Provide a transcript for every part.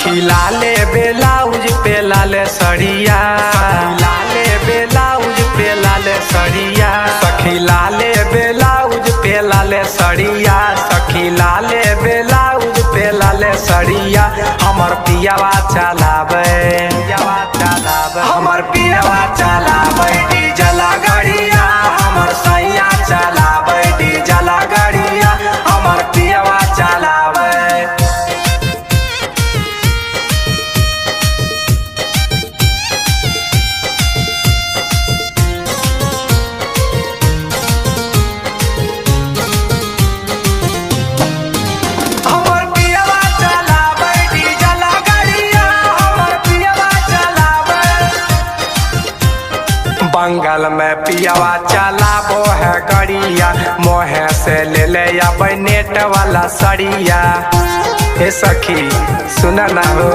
सखी लाले बेलाउज पे लाले सड़िया, लाले बेलाउज पे लाले सड़िया, सखी लाले बेलाउज पे लाले सड़िया, सखी लाले बेलाउज पे लाले सड़िया। हमर पियावा चलावे, हमर पियावा चलावे डीजल गाड़िया, हमर सैया चलावे डीजल गाड़िया, हमर पियावा चलावे। बंगाल में पियावा चलाबो है गड़िया, मोहे से ले ले अब नेट वाला सड़िया। हे सखी सुन ना हो,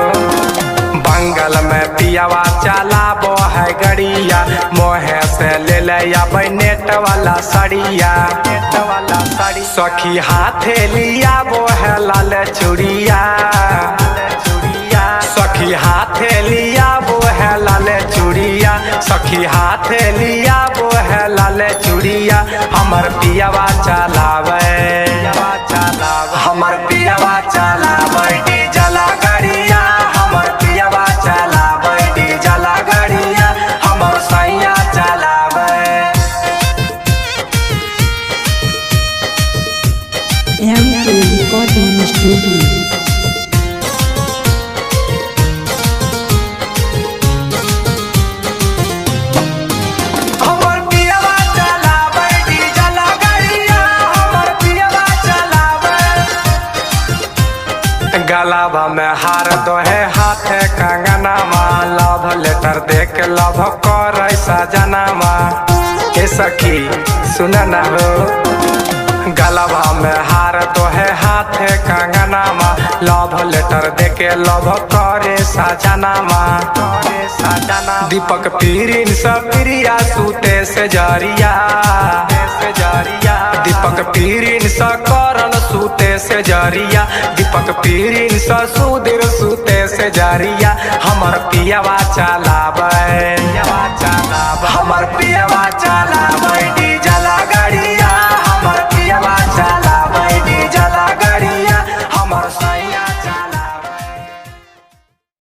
बंगाल में पियावा चलाबो है गड़िया, मोहे से ले ले अब नेट वाला सड़िया, नेट वाला सड़ी। सखी हाथे लिया वो है लाल चूड़िया, सखी हाथे लिया वो है लाल चूड़िया, सखी हाथे लिया वो है लाल चूड़िया। हमर पियावा चलावे, हमर पियावा चलावे डीजल गाड़िया, हमर पियावा चलावे डीजल गाड़िया, हमर सैया चलावे। Recording Studio। गलाबा में हार दो है हाथे कंगनामा, लव लेटर देख लव कर सजनामा। हे सखी सुन ना हो, गलाबा में हार दो है हाथे कंगनामा, लव लेटर देके लव करे सजनामा। दीपक पीरिन सप्रिया सूते से जरिया, दीपक पीरिन स करन सूते से जरिया, दीपक पीरिन स सुधीर सूते से जरिया। हमर पियावा चलावे, हमर पियावा चलावे।